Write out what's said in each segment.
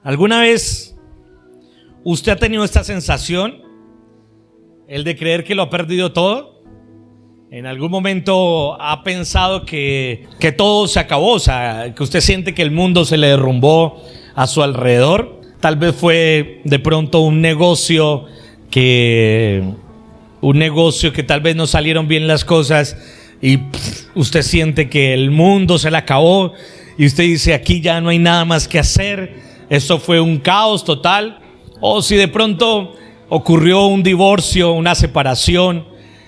¿Alguna vez usted ha tenido esta sensación? El de creer que lo ha perdido todo. ¿En algún momento ha pensado que todo se acabó? O sea, que usted siente que el mundo se le derrumbó a su alrededor. Tal vez fue de pronto un negocio que tal vez no salieron bien las cosas y usted siente que el mundo se le acabó y usted dice: aquí ya no hay nada más que hacer. Esto fue un caos total. O si de pronto ocurrió un divorcio, una separación,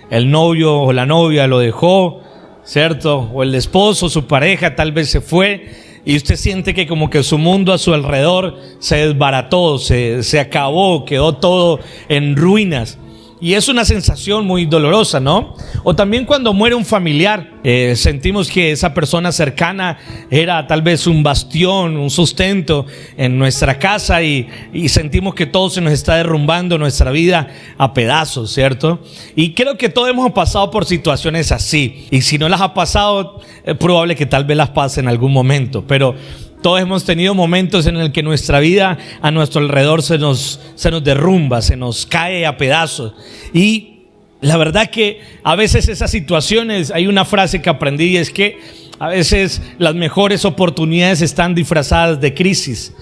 el novio o la novia lo dejó, ¿cierto? O el esposo, su pareja tal vez se fue y usted siente que como que su mundo a su alrededor se desbarató, se acabó, quedó todo en ruinas. Y es una sensación muy dolorosa, ¿no? O también cuando muere un familiar, sentimos que esa persona cercana era tal vez un bastión, un sustento en nuestra casa y sentimos que todo se nos está derrumbando, nuestra vida a pedazos, ¿cierto? Y creo que todos hemos pasado por situaciones así. Y si no las ha pasado, es probable que tal vez las pase en algún momento, pero todos hemos tenido momentos en el que nuestra vida a nuestro alrededor se nos derrumba, se nos cae a pedazos. Y la verdad que a veces esas situaciones, hay una frase que aprendí y es que a veces las mejores oportunidades están disfrazadas de crisis.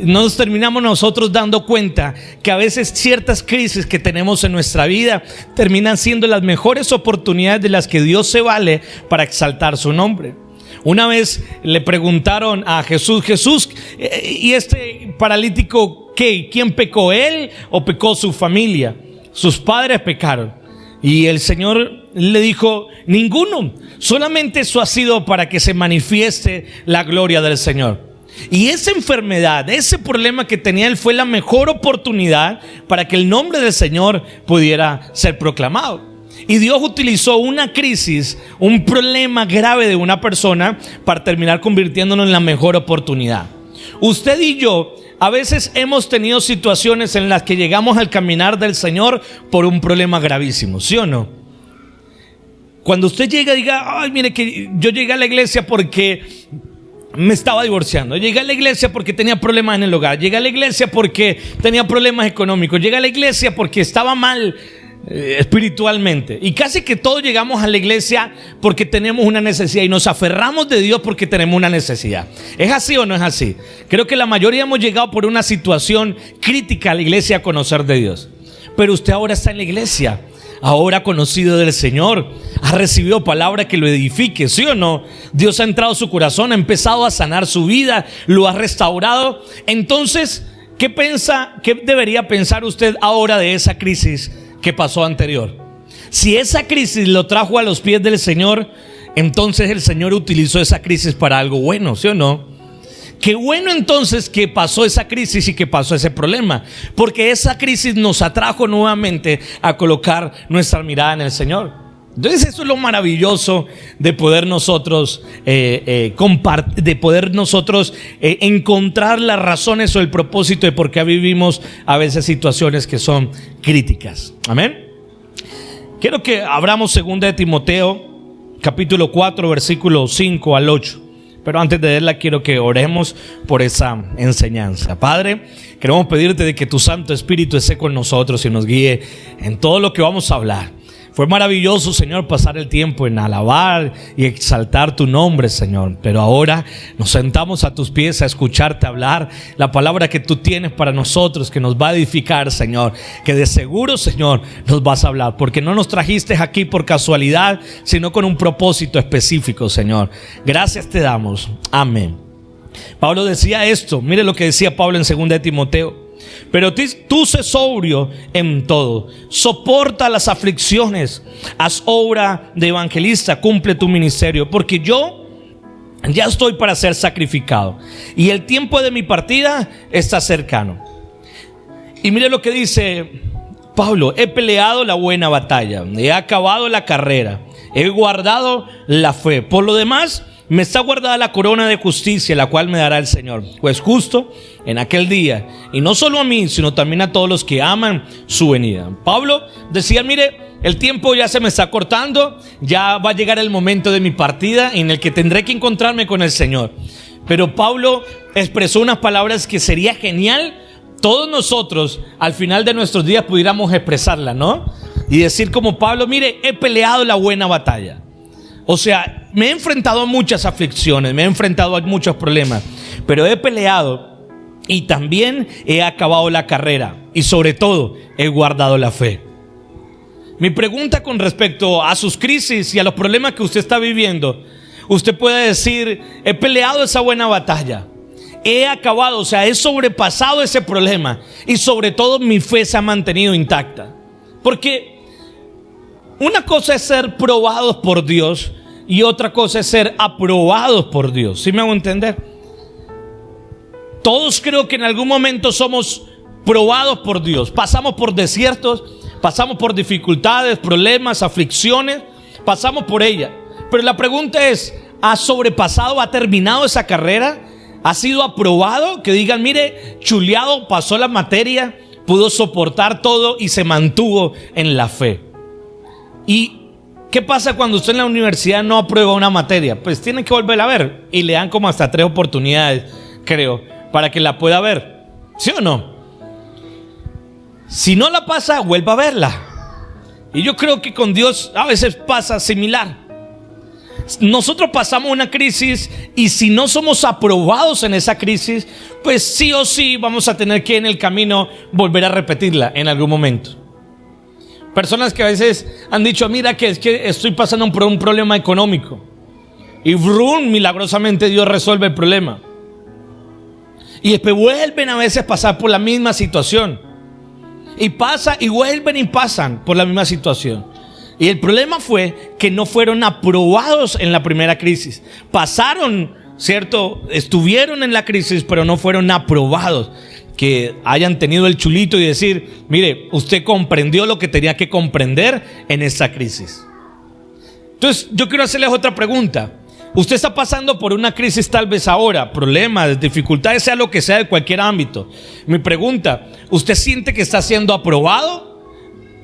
Nos terminamos nosotros dando cuenta que a veces ciertas crisis que tenemos en nuestra vida terminan siendo las mejores oportunidades de las que Dios se vale para exaltar su nombre. Una vez le preguntaron a Jesús: ¿y este paralítico qué? ¿Quién pecó, él o pecó su familia? Sus padres pecaron. Y el Señor le dijo: ninguno, solamente eso ha sido para que se manifieste la gloria del Señor. Y esa enfermedad, ese problema que tenía él fue la mejor oportunidad para que el nombre del Señor pudiera ser proclamado. Y Dios utilizó una crisis, un problema grave de una persona para terminar convirtiéndonos en la mejor oportunidad. Usted y yo a veces hemos tenido situaciones en las que llegamos al caminar del Señor por un problema gravísimo, ¿sí o no? Cuando usted llega y diga: ay, mire que yo llegué a la iglesia porque me estaba divorciando, llegué a la iglesia porque tenía problemas en el hogar, llegué a la iglesia porque tenía problemas económicos, llegué a la iglesia porque estaba mal espiritualmente. Y casi que todos llegamos a la iglesia porque tenemos una necesidad y nos aferramos de Dios porque tenemos una necesidad. ¿Es así o no es así? Creo que la mayoría hemos llegado por una situación crítica a la iglesia a conocer de Dios. Pero usted ahora está en la iglesia, ahora ha conocido del Señor, ha recibido palabra que lo edifique, ¿sí o no? Dios ha entrado a su corazón, ha empezado a sanar su vida, lo ha restaurado. Entonces, ¿qué debería pensar usted ahora de esa crisis que pasó anterior? Si esa crisis lo trajo a los pies del Señor, entonces el Señor utilizó esa crisis para algo bueno, ¿sí o no? Qué bueno entonces que pasó esa crisis y que pasó ese problema, porque esa crisis nos atrajo nuevamente a colocar nuestra mirada en el Señor. Entonces eso es lo maravilloso de poder nosotros encontrar las razones o el propósito de por qué vivimos a veces situaciones que son críticas. Amén. Quiero que abramos 2 de Timoteo capítulo 4 versículo 5 al 8. Pero antes de verla quiero que oremos por esa enseñanza. Padre, queremos pedirte de que tu Santo Espíritu esté con nosotros y nos guíe en todo lo que vamos a hablar. Fue maravilloso, Señor, pasar el tiempo en alabar y exaltar tu nombre, Señor. Pero ahora nos sentamos a tus pies a escucharte hablar la palabra que tú tienes para nosotros, que nos va a edificar, Señor. Que de seguro, Señor, nos vas a hablar, porque no nos trajiste aquí por casualidad, sino con un propósito específico, Señor. Gracias te damos. Amén. Pablo decía esto. Mire lo que decía Pablo en 2 de Timoteo. Pero tú sé sobrio en todo, soporta las aflicciones, haz obra de evangelista, cumple tu ministerio, porque yo ya estoy para ser sacrificado y el tiempo de mi partida está cercano. Y mire lo que dice Pablo: he peleado la buena batalla, he acabado la carrera, he guardado la fe. Por lo demás, me está guardada la corona de justicia, la cual me dará el Señor, juez justo, en aquel día, y no solo a mí, sino también a todos los que aman su venida. Pablo decía: mire, el tiempo ya se me está cortando, ya va a llegar el momento de mi partida en el que tendré que encontrarme con el Señor. Pero Pablo expresó unas palabras que sería genial todos nosotros al final de nuestros días pudiéramos expresarlas, ¿no? Y decir como Pablo: mire, he peleado la buena batalla. O sea, me he enfrentado a muchas aflicciones, me he enfrentado a muchos problemas, pero he peleado y también he acabado la carrera y sobre todo he guardado la fe. Mi pregunta con respecto a sus crisis y a los problemas que usted está viviendo, usted puede decir: he peleado esa buena batalla, he acabado, o sea, he sobrepasado ese problema y sobre todo mi fe se ha mantenido intacta. Porque una cosa es ser probados por Dios y otra cosa es ser aprobados por Dios. ¿Sí me hago entender? Todos creo que en algún momento somos probados por Dios. Pasamos por desiertos, pasamos por dificultades, problemas, aflicciones, pasamos por ellas. Pero la pregunta es: ¿ha sobrepasado, ha terminado esa carrera? ¿Ha sido aprobado? Que digan: mire, chuleado, pasó la materia, pudo soportar todo y se mantuvo en la fe. ¿Y qué pasa cuando usted en la universidad no aprueba una materia? Pues tiene que volver a ver y le dan como hasta 3 oportunidades, creo, para que la pueda ver. ¿Sí o no? Si no la pasa, vuelva a verla. Y yo creo que con Dios a veces pasa similar. Nosotros pasamos una crisis y si no somos aprobados en esa crisis, pues sí o sí vamos a tener que en el camino volver a repetirla en algún momento. Personas que a veces han dicho: mira, que es que estoy pasando por un problema económico, y brum, milagrosamente Dios resuelve el problema. Y después vuelven a veces a pasar por la misma situación, y pasa y vuelven y pasan por la misma situación. Y el problema fue que no fueron aprobados en la primera crisis. Pasaron, ¿cierto? Estuvieron en la crisis, pero no fueron aprobados. Que hayan tenido el chulito y decir: mire, usted comprendió lo que tenía que comprender en esa crisis. Entonces yo quiero hacerles otra pregunta. Usted está pasando por una crisis tal vez ahora, problemas, dificultades, sea lo que sea, de cualquier ámbito. Mi pregunta: ¿usted siente que está siendo aprobado?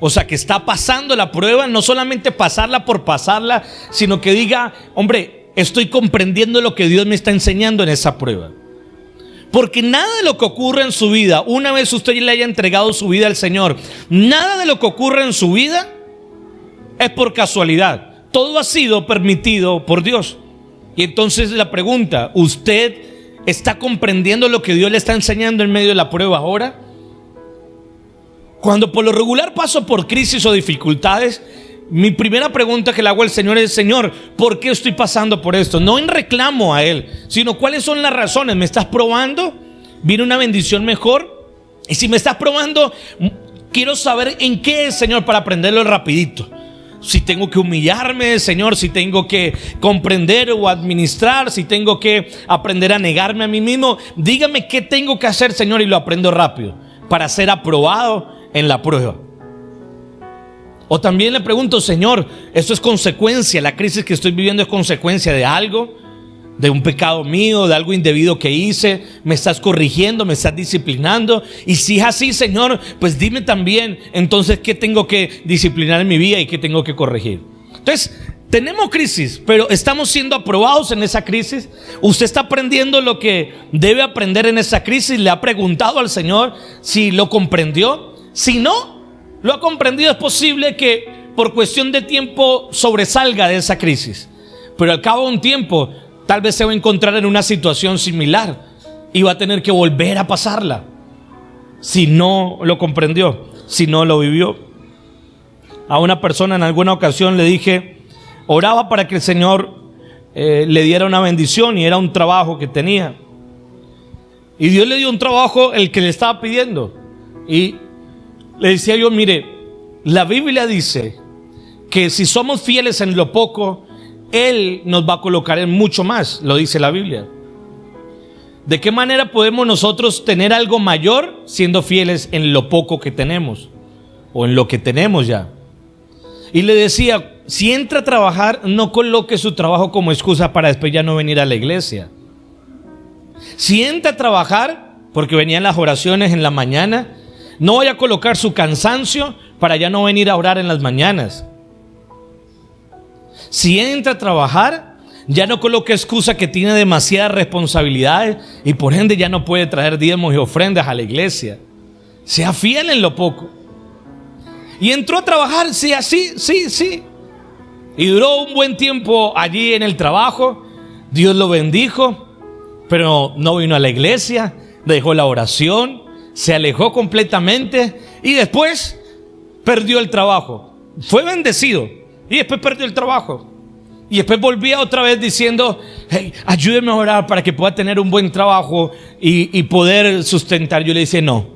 O sea, que está pasando la prueba, no solamente pasarla por pasarla, sino que diga: hombre, estoy comprendiendo lo que Dios me está enseñando en esa prueba. Porque nada de lo que ocurre en su vida, una vez usted le haya entregado su vida al Señor, nada de lo que ocurre en su vida es por casualidad. Todo ha sido permitido por Dios. Y entonces la pregunta: ¿usted está comprendiendo lo que Dios le está enseñando en medio de la prueba ahora? Cuando por lo regular paso por crisis o dificultades, mi primera pregunta que le hago al Señor es: Señor, ¿por qué estoy pasando por esto? No en reclamo a Él, sino ¿cuáles son las razones? ¿Me estás probando? ¿Viene una bendición mejor? Y si me estás probando, quiero saber en qué es, Señor, para aprenderlo rapidito. Si tengo que humillarme, Señor, si tengo que comprender o administrar, si tengo que aprender a negarme a mí mismo, dígame qué tengo que hacer, Señor, y lo aprendo rápido para ser aprobado en la prueba. O también le pregunto: Señor, ¿esto es consecuencia? ¿La crisis que estoy viviendo es consecuencia de algo? ¿De un pecado mío? ¿De algo indebido que hice? ¿Me estás corrigiendo? ¿Me estás disciplinando? Y si es así, Señor, pues dime también entonces qué tengo que disciplinar en mi vida y qué tengo que corregir. Entonces, tenemos crisis, pero ¿estamos siendo aprobados en esa crisis? ¿Usted está aprendiendo lo que debe aprender en esa crisis? ¿Le ha preguntado al Señor si lo comprendió? Si no lo ha comprendido, es posible que por cuestión de tiempo sobresalga de esa crisis, pero al cabo de un tiempo tal vez se va a encontrar en una situación similar y va a tener que volver a pasarla si no lo comprendió, si no lo vivió. A una persona en alguna ocasión le dije, oraba para que el Señor le diera una bendición, y era un trabajo que tenía, y Dios le dio un trabajo el que le estaba pidiendo. Y le decía yo: mire, la Biblia dice que si somos fieles en lo poco, Él nos va a colocar en mucho más. Lo dice la Biblia. ¿De qué manera podemos nosotros tener algo mayor siendo fieles en lo poco que tenemos o en lo que tenemos ya? Y le decía: si entra a trabajar, no coloque su trabajo como excusa para después ya no venir a la iglesia. Si entra a trabajar porque venían las oraciones en la mañana, no vaya a colocar su cansancio para ya no venir a orar en las mañanas. Si entra a trabajar, Ya no coloque excusa que tiene demasiadas responsabilidades y por ende ya no puede traer diezmos y ofrendas a la iglesia. Sea fiel en lo poco. Y entró a trabajar, sí, así, sí. Y duró un buen tiempo allí en el trabajo. Dios lo bendijo, pero no vino a la iglesia, dejó la oración, se alejó completamente y después perdió el trabajo. Fue bendecido y después perdió el trabajo. Y después volvía otra vez diciendo: hey, ayúdeme a orar para que pueda tener un buen trabajo y poder sustentar. Yo le decía: no,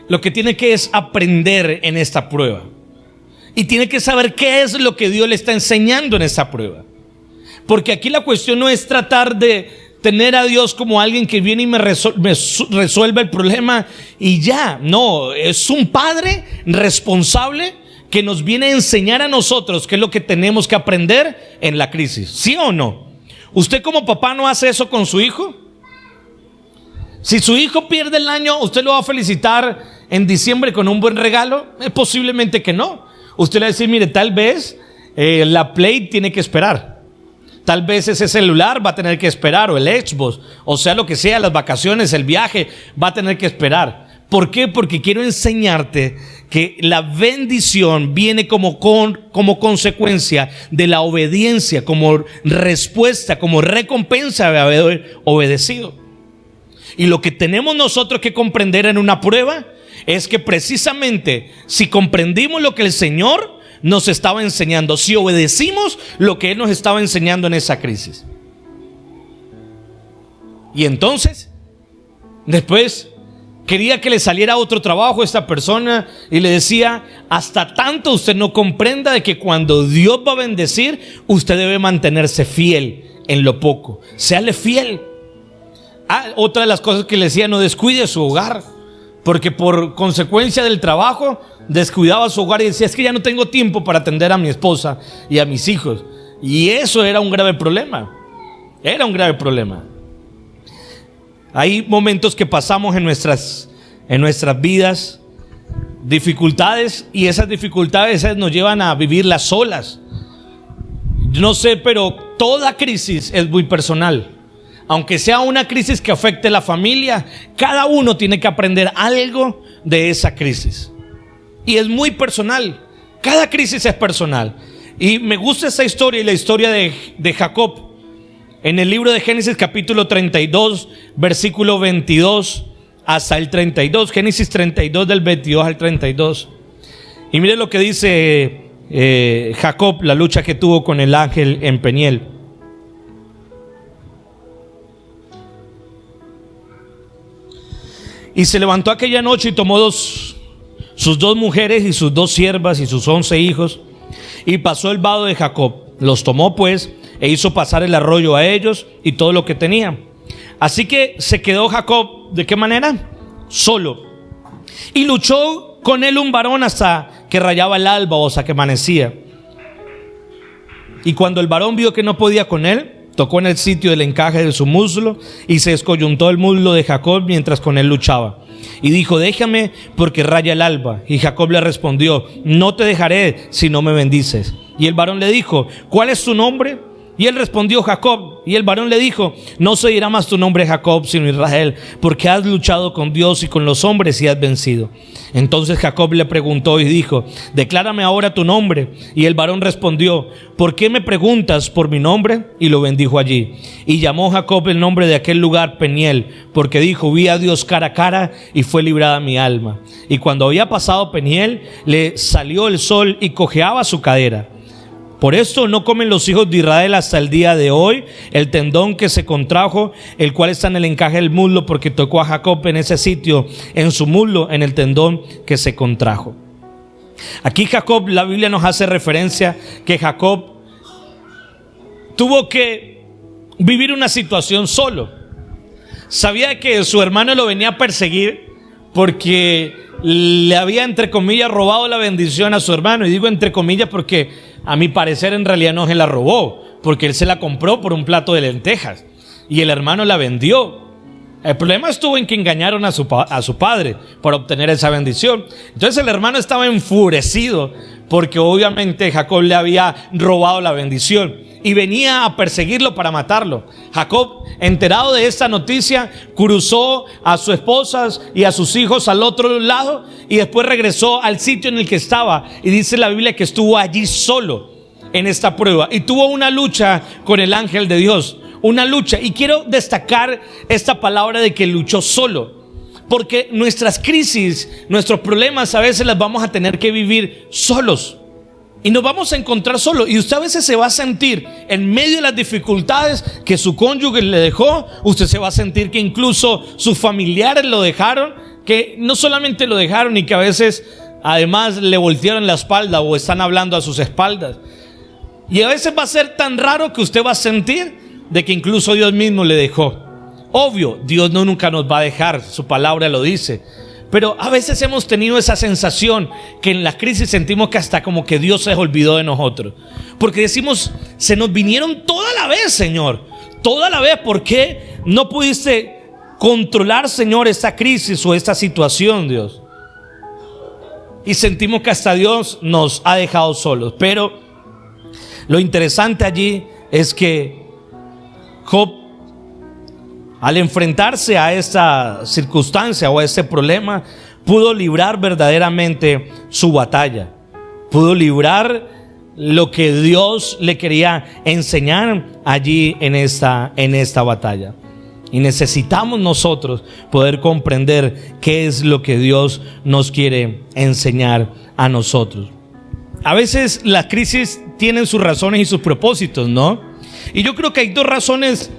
lo que tiene que es aprender en esta prueba. Y tiene que saber qué es lo que Dios le está enseñando en esta prueba. Porque aquí la cuestión no es tratar de tener a Dios como alguien que viene y me resuelve el problema y ya. No, es un padre responsable que nos viene a enseñar a nosotros qué es lo que tenemos que aprender en la crisis. ¿Sí o no? ¿Usted como papá no hace eso con su hijo? Si su hijo pierde el año, ¿usted lo va a felicitar en diciembre con un buen regalo? Posiblemente que no. Usted le va a decir: mire, tal vez la Play tiene que esperar. Tal vez ese celular va a tener que esperar, o el Xbox, o sea, lo que sea, las vacaciones, el viaje, va a tener que esperar. ¿Por qué? Porque quiero enseñarte que la bendición viene como consecuencia de la obediencia, como respuesta, como recompensa de haber obedecido. Y lo que tenemos nosotros que comprender en una prueba es que precisamente si comprendimos lo que el Señor nos estaba enseñando, si obedecimos lo que Él nos estaba enseñando en esa crisis. Y entonces, después quería que le saliera otro trabajo a esta persona y le decía: hasta tanto usted no comprenda de que cuando Dios va a bendecir, usted debe mantenerse fiel en lo poco. Séale fiel. Otra de las cosas que le decía: no descuide su hogar, porque por consecuencia del trabajo descuidaba su hogar y decía: es que ya no tengo tiempo para atender a mi esposa y a mis hijos. Y eso era un grave problema. Era un grave problema. Hay momentos que pasamos en nuestras vidas, dificultades, y esas dificultades nos llevan a vivirlas solas. No sé, pero toda crisis es muy personal. Aunque sea una crisis que afecte a la familia, cada uno tiene que aprender algo de esa crisis. Y es muy personal. Cada crisis es personal. Y me gusta esa historia y la historia de Jacob. En el libro de Génesis capítulo 32, versículo 22 hasta el 32. Génesis 32 del 22 al 32. Y mire lo que dice Jacob, la lucha que tuvo con el ángel en Peniel. Y se levantó aquella noche y tomó sus 2 mujeres y sus 2 siervas y sus 11 hijos, y pasó el vado de Jacob. Los tomó pues e hizo pasar el arroyo a ellos y todo lo que tenía. Así que se quedó Jacob, ¿de qué manera? Solo. Y luchó con él un varón hasta que rayaba el alba, o hasta que amanecía. Y cuando el varón vio que no podía con él, tocó en el sitio del encaje de su muslo y se descoyuntó el muslo de Jacob mientras con él luchaba. Y dijo: déjame, porque raya el alba. Y Jacob le respondió: no te dejaré si no me bendices. Y el varón le dijo: ¿cuál es tu nombre? Y él respondió: Jacob. Y el varón le dijo: no se dirá más tu nombre Jacob, sino Israel, porque has luchado con Dios y con los hombres y has vencido. Entonces Jacob le preguntó y dijo: declárame ahora tu nombre. Y el varón respondió: ¿por qué me preguntas por mi nombre? Y lo bendijo allí. Y llamó Jacob el nombre de aquel lugar Peniel, porque dijo: vi a Dios cara a cara y fue librada mi alma. Y cuando había pasado Peniel, le salió el sol y cojeaba su cadera. Por esto no comen los hijos de Israel hasta el día de hoy el tendón que se contrajo, el cual está en el encaje del muslo, porque tocó a Jacob en ese sitio, en su muslo, en el tendón que se contrajo. Aquí Jacob, la Biblia nos hace referencia que Jacob tuvo que vivir una situación solo. Sabía que su hermano lo venía a perseguir porque le había, entre comillas, robado la bendición a su hermano. Y digo entre comillas porque a mi parecer en realidad no se la robó, porque él se la compró por un plato de lentejas y el hermano la vendió. El problema estuvo en que engañaron a su padre para obtener esa bendición. Entonces el hermano estaba enfurecido porque obviamente Jacob le había robado la bendición. y venía a perseguirlo para matarlo. Jacob, enterado de esta noticia, cruzó a sus esposas y a sus hijos al otro lado y después regresó al sitio en el que estaba, y dice la Biblia que estuvo allí solo en esta prueba y tuvo una lucha con el ángel de Dios, una lucha. Y quiero destacar esta palabra de que luchó solo, porque nuestras crisis, nuestros problemas a veces las vamos a tener que vivir solos y nos vamos a encontrar solos. Y usted a veces se va a sentir en medio de las dificultades que su cónyuge le dejó, usted se va a sentir que incluso sus familiares lo dejaron, que no solamente lo dejaron y que a veces además le voltearon la espalda o están hablando a sus espaldas. Y a veces va a ser tan raro que usted va a sentir de que incluso Dios mismo le dejó. Obvio, Dios nunca nos va a dejar, su palabra lo dice. Pero a veces hemos tenido esa sensación que en la crisis sentimos que hasta como que Dios se olvidó de nosotros. Porque decimos, se nos vinieron toda la vez, Señor. Toda la vez, ¿por qué no pudiste controlar, Señor, esta crisis o esta situación, Dios? Y sentimos que hasta Dios nos ha dejado solos. Pero lo interesante allí es que Job, al enfrentarse a esta circunstancia o a este problema, pudo librar verdaderamente su batalla. Pudo librar lo que Dios le quería enseñar allí en esta batalla. Y necesitamos nosotros poder comprender qué es lo que Dios nos quiere enseñar a nosotros. A veces las crisis tienen sus razones y sus propósitos, ¿no? Y yo creo que hay dos razones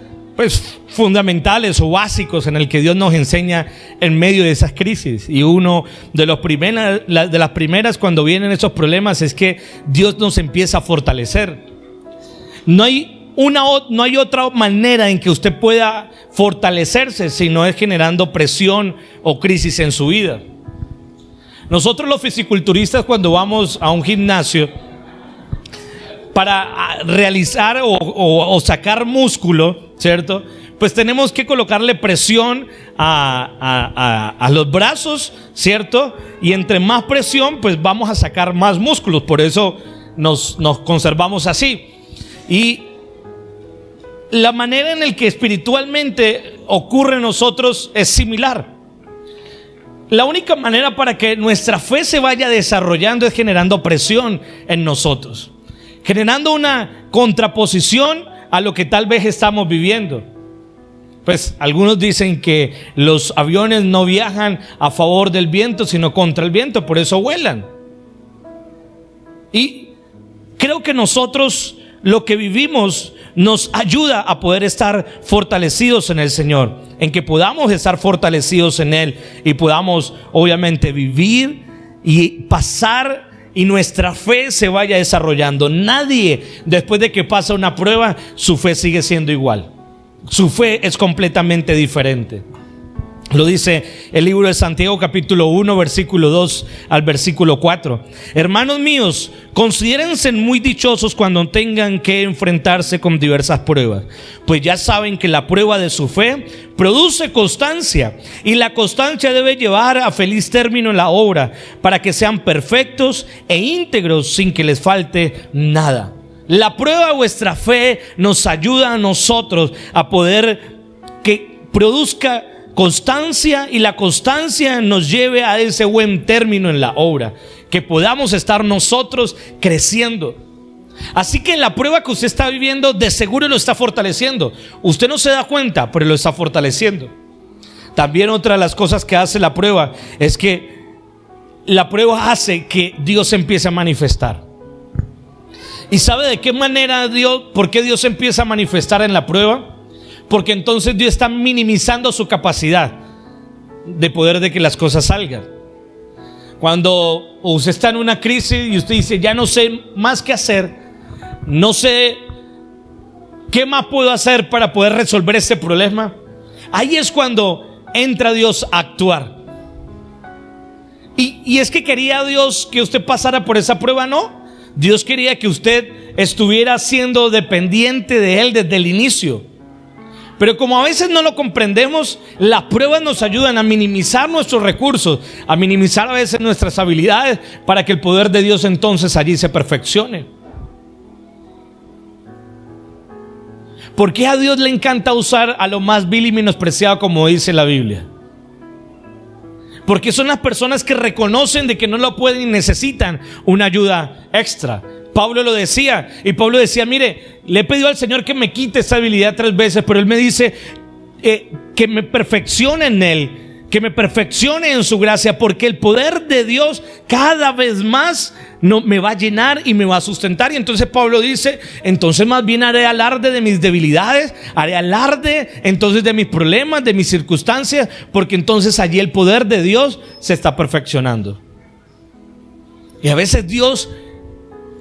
fundamentales o básicos en el que Dios nos enseña en medio de esas crisis. Y uno de las primeras cuando vienen esos problemas es que Dios nos empieza a fortalecer. No hay otra manera en que usted pueda fortalecerse si no es generando presión o crisis en su vida. Nosotros los fisiculturistas, cuando vamos a un gimnasio para realizar o sacar músculo, ¿cierto? Pues tenemos que colocarle presión a los brazos, ¿cierto? Y entre más presión, pues vamos a sacar más músculos. Por eso nos conservamos así. Y la manera en la que espiritualmente ocurre en nosotros es similar. La única manera para que nuestra fe se vaya desarrollando es generando presión en nosotros, generando una contraposición a lo que tal vez estamos viviendo. Pues algunos dicen que los aviones no viajan a favor del viento, sino contra el viento, por eso vuelan. Y creo que nosotros lo que vivimos nos ayuda a poder estar fortalecidos en el Señor, en que podamos estar fortalecidos en Él y podamos obviamente vivir y pasar y nuestra fe se vaya desarrollando. Nadie, después de que pasa una prueba, su fe sigue siendo igual. Su fe es completamente diferente. Lo dice el libro de Santiago capítulo 1 versículo 2 al versículo 4. Hermanos míos, considérense muy dichosos cuando tengan que enfrentarse con diversas pruebas, pues ya saben que la prueba de su fe produce constancia, y la constancia debe llevar a feliz término la obra, para que sean perfectos e íntegros sin que les falte nada. La prueba de vuestra fe nos ayuda a nosotros a poder que produzca constancia, y la constancia nos lleve a ese buen término en la obra, que podamos estar nosotros creciendo. Así que en la prueba que usted está viviendo, de seguro lo está fortaleciendo. Usted no se da cuenta, pero lo está fortaleciendo. También otra de las cosas que hace la prueba es que la prueba hace que Dios empiece a manifestar. ¿Y sabe de qué manera por qué Dios empieza a manifestar en la prueba? Porque entonces Dios está minimizando su capacidad de poder de que las cosas salgan. Cuando usted está en una crisis y usted dice, ya no sé más qué hacer, no sé qué más puedo hacer para poder resolver este problema, ahí es cuando entra Dios a actuar. Y es que quería Dios que usted pasara por esa prueba, ¿no? Dios quería que usted estuviera siendo dependiente de Él desde el inicio. Pero como a veces no lo comprendemos, las pruebas nos ayudan a minimizar nuestros recursos, a minimizar a veces nuestras habilidades, para que el poder de Dios entonces allí se perfeccione. ¿Por qué a Dios le encanta usar a lo más vil y menospreciado, como dice la Biblia? Porque son las personas que reconocen de que no lo pueden y necesitan una ayuda extra. Pablo lo decía, y Pablo decía: mire, le he pedido al Señor que me quite esta habilidad 3 veces, pero Él me dice que me perfeccione en Él, que me perfeccione en su gracia, porque el poder de Dios cada vez más me va a llenar y me va a sustentar. Y entonces Pablo dice: entonces más bien haré alarde de mis debilidades, haré alarde entonces de mis problemas, de mis circunstancias, porque entonces allí el poder de Dios se está perfeccionando. Y a veces Dios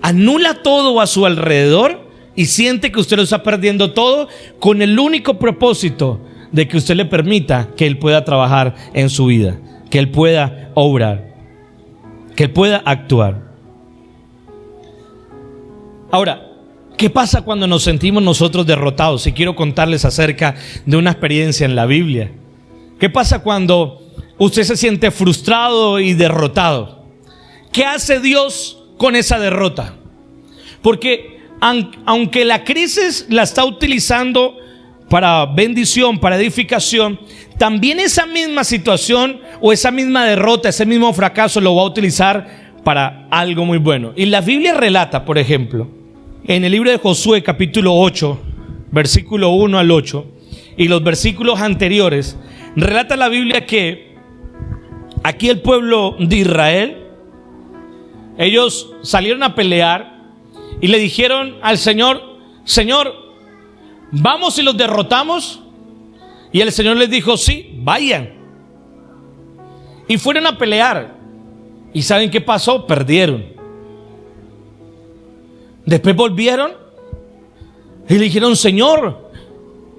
anula todo a su alrededor y siente que usted lo está perdiendo todo, con el único propósito de que usted le permita que Él pueda trabajar en su vida, que Él pueda obrar, que Él pueda actuar. Ahora, ¿qué pasa cuando nos sentimos nosotros derrotados? Y quiero contarles acerca de una experiencia en la Biblia. ¿Qué pasa cuando usted se siente frustrado y derrotado? ¿Qué hace Dios con esa derrota? Porque aunque la crisis la está utilizando para bendición, para edificación, también esa misma situación o esa misma derrota, ese mismo fracaso lo va a utilizar para algo muy bueno. Y la Biblia relata, por ejemplo, en el libro de Josué capítulo 8, versículo 1 al 8, y los versículos anteriores, relata la Biblia que aquí el pueblo de Israel, ellos salieron a pelear y le dijeron al Señor: Señor, ¿vamos y los derrotamos? Y el Señor les dijo: sí, vayan. Y fueron a pelear. ¿Y saben qué pasó? Perdieron. Después volvieron y le dijeron: Señor,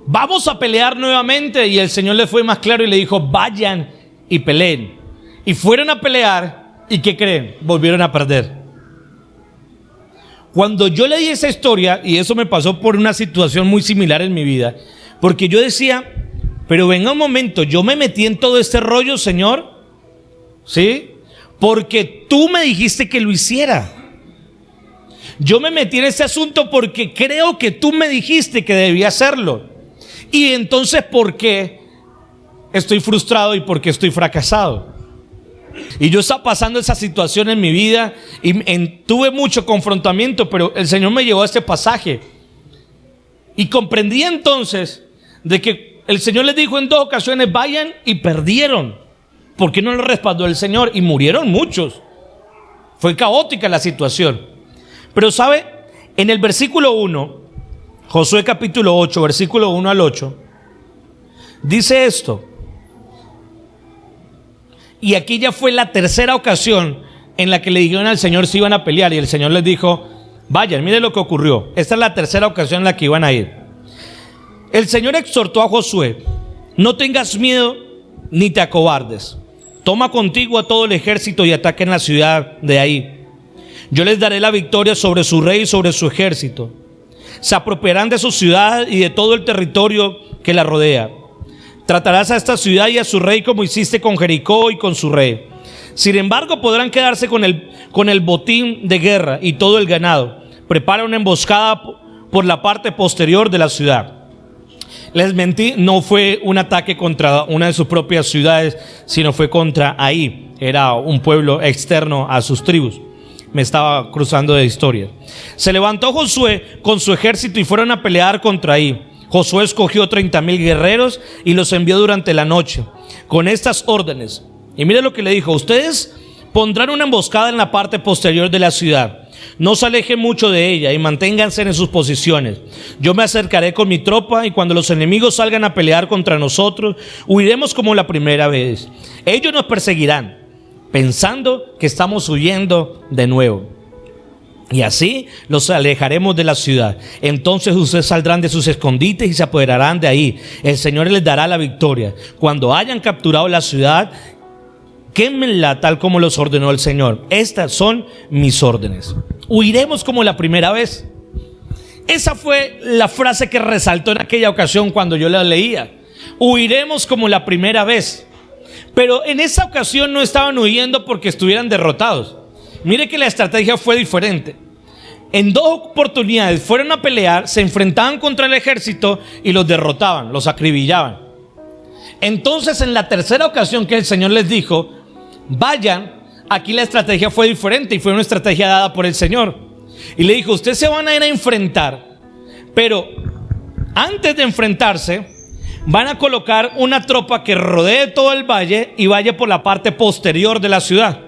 vamos a pelear nuevamente. Y el Señor les fue más claro y le dijo: vayan y peleen. Y fueron a pelear. ¿Y qué creen? Volvieron a perder. Cuando yo leí esa historia, y eso me pasó por una situación muy similar en mi vida, porque yo decía: pero venga un momento, yo me metí en todo este rollo, Señor, ¿sí? Porque tú me dijiste que lo hiciera. Yo me metí en este asunto porque creo que tú me dijiste que debía hacerlo. Y entonces, ¿por qué estoy frustrado y por qué estoy fracasado? Y yo estaba pasando esa situación en mi vida y tuve mucho confrontamiento, pero el Señor me llevó a este pasaje y comprendí entonces de que el Señor les dijo en 2 ocasiones: vayan, y perdieron. ¿Por qué no lo respaldó el Señor? Y murieron muchos. Fue caótica la situación. Pero sabe, en el versículo 1, Josué capítulo 8, versículo 1 al 8, dice esto. Y aquí ya fue la tercera ocasión en la que le dijeron al Señor si iban a pelear, y el Señor les dijo: vayan. Mire lo que ocurrió. Esta es la tercera ocasión en la que iban a ir. El Señor exhortó a Josué: no tengas miedo ni te acobardes. Toma contigo a todo el ejército y ataquen la ciudad de ahí. Yo les daré la victoria sobre su rey y sobre su ejército. Se apropiarán de su ciudad y de todo el territorio que la rodea. Tratarás a esta ciudad y a su rey como hiciste con Jericó y con su rey. Sin embargo, podrán quedarse con el botín de guerra y todo el ganado. Prepara una emboscada por la parte posterior de la ciudad. Les mentí, no fue un ataque contra una de sus propias ciudades, sino fue contra Ahí. Era un pueblo externo a sus tribus. Me estaba cruzando de historia. Se levantó Josué con su ejército y fueron a pelear contra Ahí. Josué escogió 30,000 guerreros y los envió durante la noche con estas órdenes. Y mire lo que le dijo: ustedes pondrán una emboscada en la parte posterior de la ciudad. No se alejen mucho de ella y manténganse en sus posiciones. Yo me acercaré con mi tropa y cuando los enemigos salgan a pelear contra nosotros, huiremos como la primera vez. Ellos nos perseguirán, pensando que estamos huyendo de nuevo. Y así los alejaremos de la ciudad. Entonces ustedes saldrán de sus escondites y se apoderarán de ahí. El Señor les dará la victoria. Cuando hayan capturado la ciudad, quémenla tal como los ordenó el Señor. Estas son mis órdenes. Huiremos como la primera vez. Esa fue la frase que resaltó en aquella ocasión cuando yo la leía. Huiremos como la primera vez. Pero en esa ocasión no estaban huyendo porque estuvieran derrotados. Mire que la estrategia fue diferente. en 2 oportunidades fueron a pelear, se enfrentaban contra el ejército y los derrotaban, los acribillaban. Entonces, en la tercera ocasión que el Señor les dijo, vayan, aquí la estrategia fue diferente y fue una estrategia dada por el Señor. Y le dijo, ustedes se van a ir a enfrentar, pero antes de enfrentarse, van a colocar una tropa que rodee todo el valle y vaya por la parte posterior de la ciudad,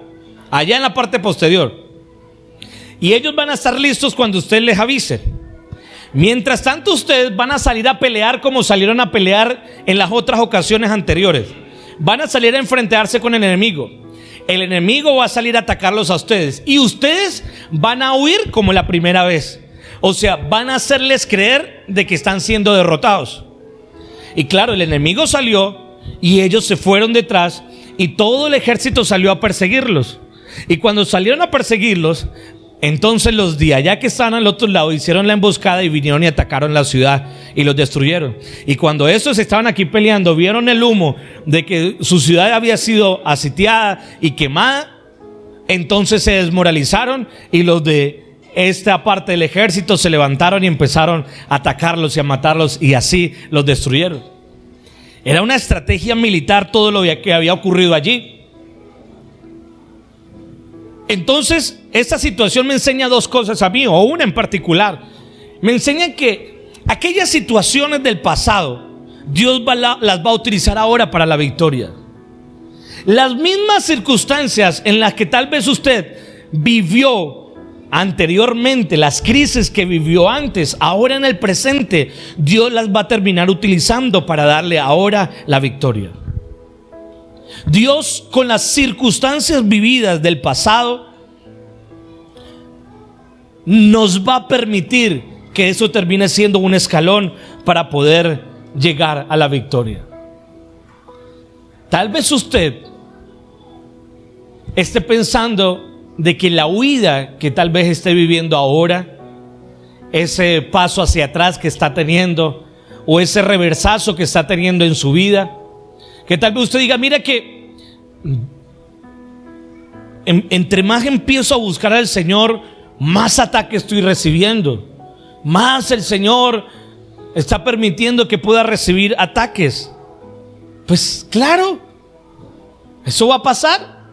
allá en la parte posterior. Y ellos van a estar listos cuando usted les avise. Mientras tanto, ustedes van a salir a pelear como salieron a pelear en las otras ocasiones anteriores. Van a salir a enfrentarse con el enemigo. El enemigo va a salir a atacarlos a ustedes y ustedes van a huir como la primera vez. O sea, van a hacerles creer de que están siendo derrotados. Y claro, el enemigo salió y ellos se fueron detrás y todo el ejército salió a perseguirlos. Y cuando salieron a perseguirlos, entonces los de allá que estaban al otro lado hicieron la emboscada y vinieron y atacaron la ciudad y los destruyeron. Y cuando estos estaban aquí peleando, vieron el humo de que su ciudad había sido asitiada y quemada, entonces se desmoralizaron y los de esta parte del ejército se levantaron y empezaron a atacarlos y a matarlos y así los destruyeron. Era una estrategia militar todo lo que había ocurrido allí. Entonces, esta situación me enseña 2 cosas a mí, o una en particular. Me enseña que aquellas situaciones del pasado, Dios las va a utilizar ahora para la victoria. Las mismas circunstancias en las que tal vez usted vivió anteriormente, las crisis que vivió antes, ahora en el presente, Dios las va a terminar utilizando para darle ahora la victoria. Dios, con las circunstancias vividas del pasado, nos va a permitir que eso termine siendo un escalón para poder llegar a la victoria. Tal vez usted esté pensando de que la huida que tal vez esté viviendo ahora, ese paso hacia atrás que está teniendo, o ese reversazo que está teniendo en su vida, que tal vez usted diga, mira que entre más empiezo a buscar al Señor, más ataques estoy recibiendo, más el Señor está permitiendo que pueda recibir ataques. Pues claro, eso va a pasar,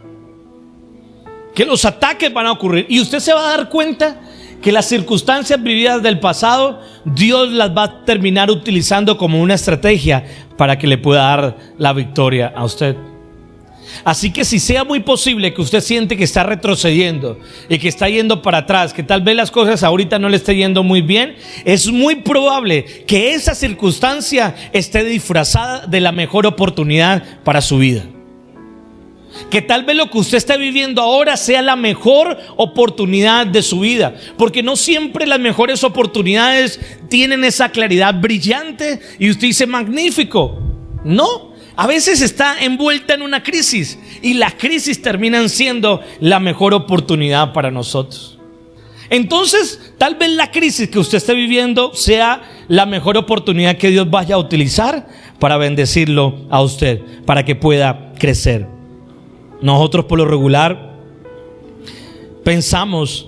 que los ataques van a ocurrir y usted se va a dar cuenta que las circunstancias vividas del pasado, Dios las va a terminar utilizando como una estrategia para que le pueda dar la victoria a usted. Así que si sea muy posible que usted siente que está retrocediendo y que está yendo para atrás, que tal vez las cosas ahorita no le esté yendo muy bien, es muy probable que esa circunstancia esté disfrazada de la mejor oportunidad para su vida. Que tal vez lo que usted está viviendo ahora sea la mejor oportunidad de su vida, porque no siempre las mejores oportunidades tienen esa claridad brillante y usted dice magnífico. No, a veces está envuelta en una crisis y las crisis terminan siendo la mejor oportunidad para nosotros. Entonces, tal vez la crisis que usted esté viviendo sea la mejor oportunidad que Dios vaya a utilizar para bendecirlo a usted, para que pueda crecer. Nosotros por lo regular pensamos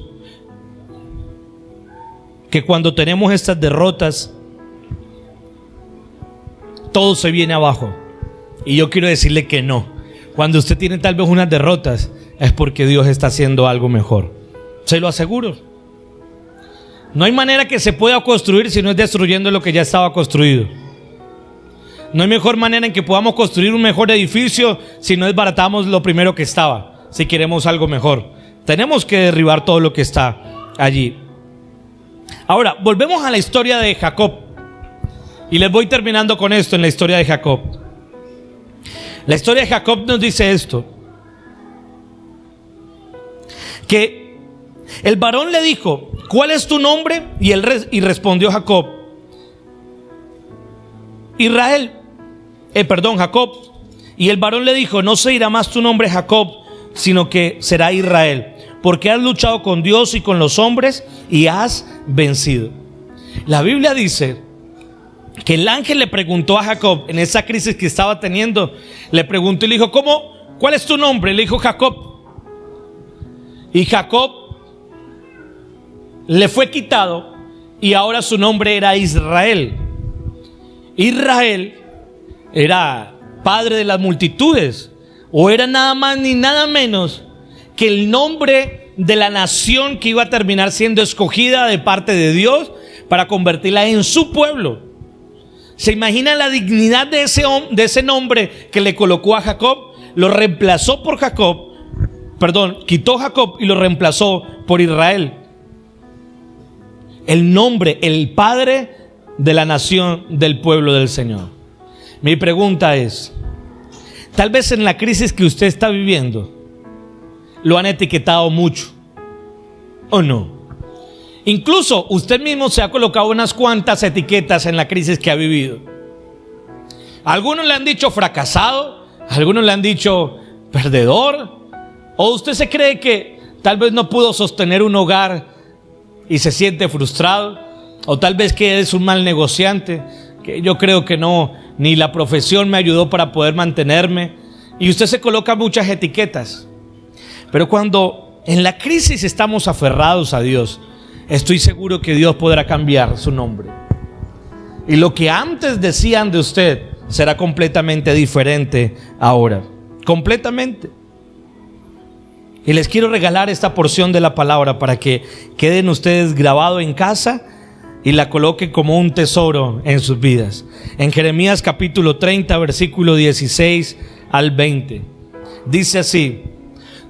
que cuando tenemos estas derrotas todo se viene abajo, y yo quiero decirle que no. Cuando usted tiene tal vez unas derrotas es porque Dios está haciendo algo mejor, se lo aseguro. No hay manera que se pueda construir si no es destruyendo lo que ya estaba construido. No hay mejor manera en que podamos construir un mejor edificio si no desbaratamos lo primero que estaba. Si queremos algo mejor, tenemos que derribar todo lo que está allí. Ahora, volvemos a la historia de Jacob. Y les voy terminando con esto en la historia de Jacob. La historia de Jacob nos dice esto: que el varón le dijo, ¿cuál es tu nombre? Y respondió Jacob, Jacob. Y el varón le dijo, no se irá más tu nombre Jacob, sino que será Israel, porque has luchado con Dios y con los hombres y has vencido. La Biblia dice que el ángel le preguntó a Jacob en esa crisis que estaba teniendo, le preguntó y le dijo, ¿cuál es tu nombre? Le dijo Jacob. Y Jacob le fue quitado y ahora su nombre era Israel. Israel era padre de las multitudes, o era nada más ni nada menos que el nombre de la nación que iba a terminar siendo escogida de parte de Dios para convertirla en su pueblo. ¿Se imagina la dignidad de ese nombre que le colocó a Jacob? Lo reemplazó por Jacob, quitó Jacob y lo reemplazó por Israel. El nombre, el padre de la nación del pueblo del Señor. Mi pregunta es, tal vez en la crisis que usted está viviendo, lo han etiquetado mucho, ¿o no? Incluso usted mismo se ha colocado unas cuantas etiquetas en la crisis que ha vivido. Algunos le han dicho fracasado, algunos le han dicho perdedor, o usted se cree que tal vez no pudo sostener un hogar y se siente frustrado, o tal vez que es un mal negociante, que yo creo que no, ni la profesión me ayudó para poder mantenerme, y usted se coloca muchas etiquetas. Pero cuando en la crisis estamos aferrados a Dios, estoy seguro que Dios podrá cambiar su nombre, y lo que antes decían de usted será completamente diferente ahora, completamente. Y les quiero regalar esta porción de la palabra para que queden ustedes grabado en casa y la coloquen como un tesoro en sus vidas. En Jeremías capítulo 30, versículo 16 al 20, dice así: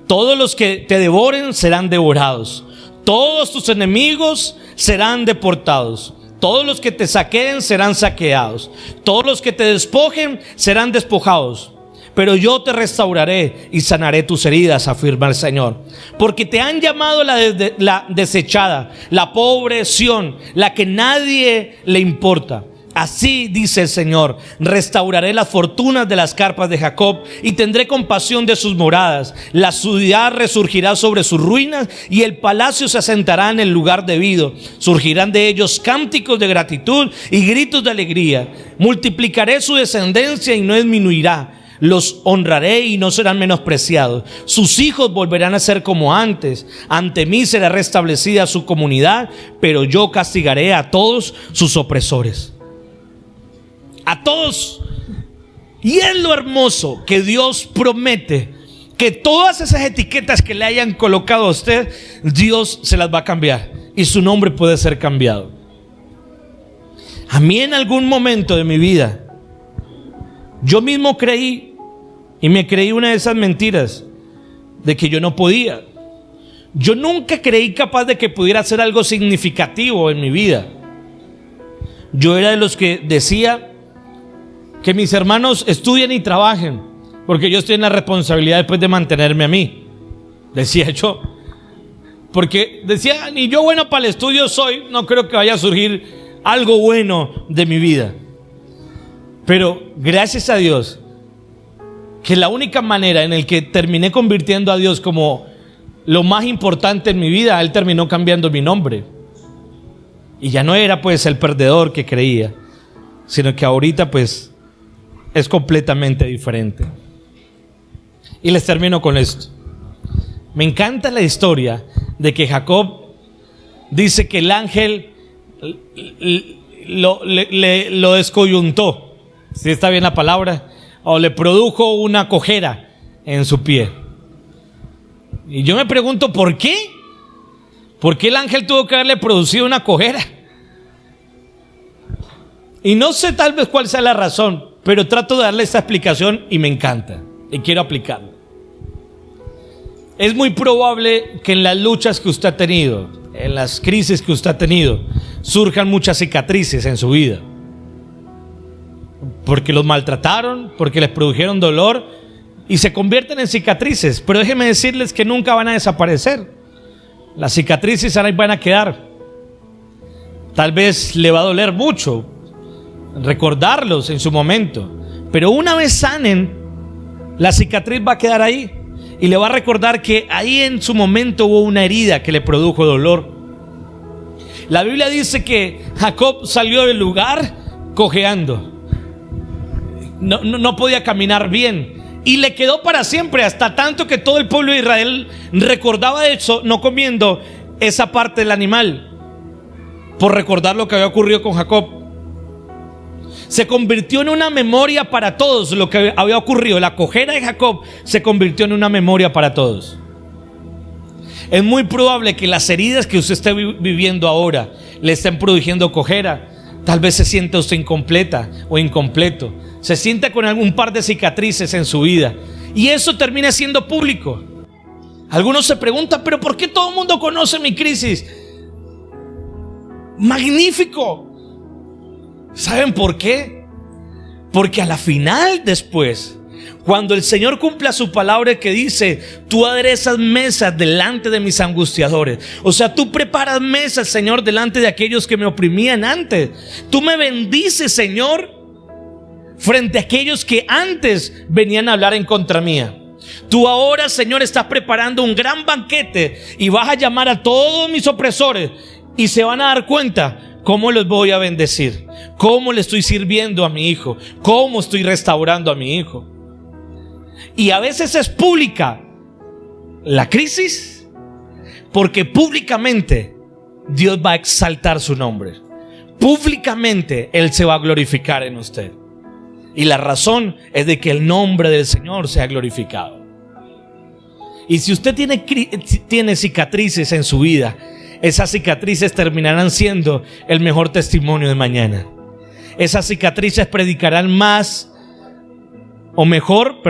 todos los que te devoren serán devorados, todos tus enemigos serán deportados, todos los que te saqueen serán saqueados, todos los que te despojen serán despojados. Pero yo te restauraré y sanaré tus heridas, afirma el Señor. Porque te han llamado la desechada, la pobre Sión, la que nadie le importa. Así dice el Señor: restauraré las fortunas de las carpas de Jacob y tendré compasión de sus moradas. La ciudad resurgirá sobre sus ruinas y el palacio se asentará en el lugar debido. Surgirán de ellos cánticos de gratitud y gritos de alegría. Multiplicaré su descendencia y no disminuirá. Los honraré y no serán menospreciados. Sus hijos volverán a ser como antes. Ante mí será restablecida su comunidad, pero yo castigaré a todos sus opresores. A todos. Y es lo hermoso que Dios promete, que todas esas etiquetas que le hayan colocado a usted, Dios se las va a cambiar y su nombre puede ser cambiado. A mí en algún momento de mi vida, yo mismo creí, y me creí una de esas mentiras de que yo no podía. Yo nunca creí capaz de que pudiera hacer algo significativo en mi vida. Yo era de los que decía que mis hermanos estudien y trabajen, porque yo estoy en la responsabilidad después de mantenerme a mí, decía yo. Porque decía, ni yo bueno para el estudio soy, no creo que vaya a surgir algo bueno de mi vida. Pero gracias a Dios, que la única manera en la que terminé convirtiendo a Dios como lo más importante en mi vida, Él terminó cambiando mi nombre. Y ya no era pues el perdedor que creía, sino que ahorita pues es completamente diferente. Y les termino con esto. Me encanta la historia de que Jacob dice que el ángel lo descoyuntó, si está bien la palabra, o le produjo una cojera en su pie. Y yo me pregunto, ¿por qué? ¿Por qué el ángel tuvo que haberle producido una cojera? Y no sé tal vez cuál sea la razón, pero trato de darle esta explicación y me encanta y quiero aplicarla. Es muy probable que en las luchas que usted ha tenido, en las crisis que usted ha tenido, surjan muchas cicatrices en su vida. Porque los maltrataron, porque les produjeron dolor y se convierten en cicatrices. Pero déjenme decirles que nunca van a desaparecer. Las cicatrices ahí van a quedar. Tal vez le va a doler mucho recordarlos en su momento, pero una vez sanen, la cicatriz va a quedar ahí y le va a recordar que ahí en su momento hubo una herida que le produjo dolor. La Biblia dice que Jacob salió del lugar cojeando. No podía caminar bien y le quedó para siempre, hasta tanto que todo el pueblo de Israel recordaba eso, no comiendo esa parte del animal. por recordar lo que había ocurrido con Jacob. Se convirtió en una memoria para todos lo que había ocurrido. La cojera de Jacob se convirtió en una memoria para todos. Es muy probable que las heridas que usted esté viviendo ahora le estén produciendo cojera. Tal vez se sienta usted incompleta o incompleto. Se sienta con algún par de cicatrices en su vida. Y eso termina siendo público. Algunos se preguntan, pero ¿por qué todo el mundo conoce mi crisis? Magnífico. ¿Saben por qué? Porque a la final, después, cuando el Señor cumpla su palabra que dice: tú aderezas mesas delante de mis angustiadores. O sea, tú preparas mesas, Señor, delante de aquellos que me oprimían antes. Tú me bendices, Señor, frente a aquellos que antes venían a hablar en contra mía. Tú ahora, Señor, estás preparando un gran banquete y vas a llamar a todos mis opresores y se van a dar cuenta cómo los voy a bendecir, cómo le estoy sirviendo a mi hijo, cómo estoy restaurando a mi hijo. Y a veces es pública la crisis, porque públicamente Dios va a exaltar su nombre. Públicamente Él se va a glorificar en usted. Y la razón es de que el nombre del Señor sea glorificado. Y si usted tiene cicatrices en su vida, esas cicatrices terminarán siendo el mejor testimonio de mañana. Esas cicatrices predicarán más o mejor,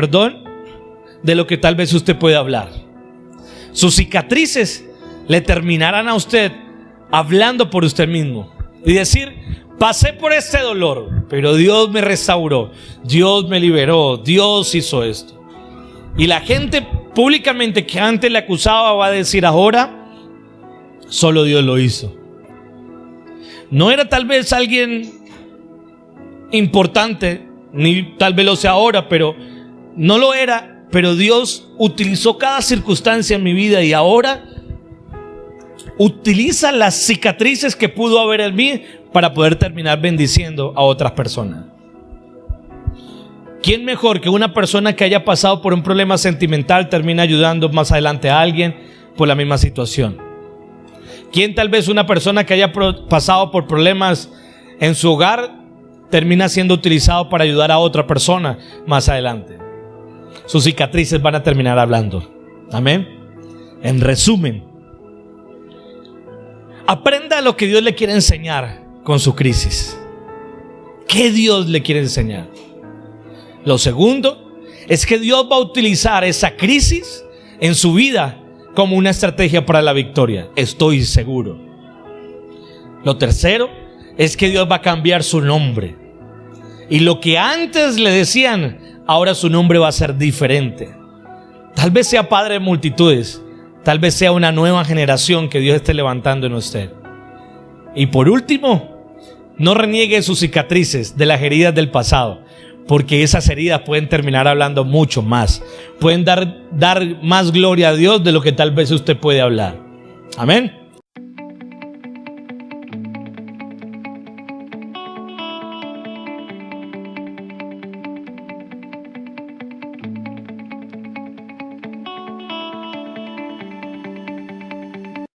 de lo que tal vez usted puede hablar. Sus cicatrices le terminarán a usted hablando por usted mismo y decir: pasé por este dolor, pero Dios me restauró, Dios me liberó, Dios hizo esto. Y la gente públicamente que antes le acusaba va a decir ahora: solo Dios lo hizo. No era tal vez alguien importante, ni tal vez lo sea ahora, pero no lo era. Pero Dios utilizó cada circunstancia en mi vida y ahora utiliza las cicatrices que pudo haber en mí para poder terminar bendiciendo a otras personas. ¿Quién mejor que una persona que haya pasado por un problema sentimental termina ayudando más adelante a alguien por la misma situación? ¿Quién tal vez una persona que haya pasado por problemas en su hogar termina siendo utilizado para ayudar a otra persona más adelante? Sus cicatrices van a terminar hablando. Amén. En resumen, aprenda lo que Dios le quiere enseñar con su crisis. ¿Qué Dios le quiere enseñar? Lo segundo es que Dios va a utilizar esa crisis en su vida como una estrategia para la victoria. Estoy seguro. Lo tercero es que Dios va a cambiar su nombre. Y lo que antes le decían, ahora su nombre va a ser diferente. Tal vez sea padre de multitudes. Tal vez sea una nueva generación que Dios esté levantando en usted. Y por último, no reniegue sus cicatrices de las heridas del pasado, porque esas heridas pueden terminar hablando mucho más. Pueden dar más gloria a Dios de lo que tal vez usted puede hablar. Amén.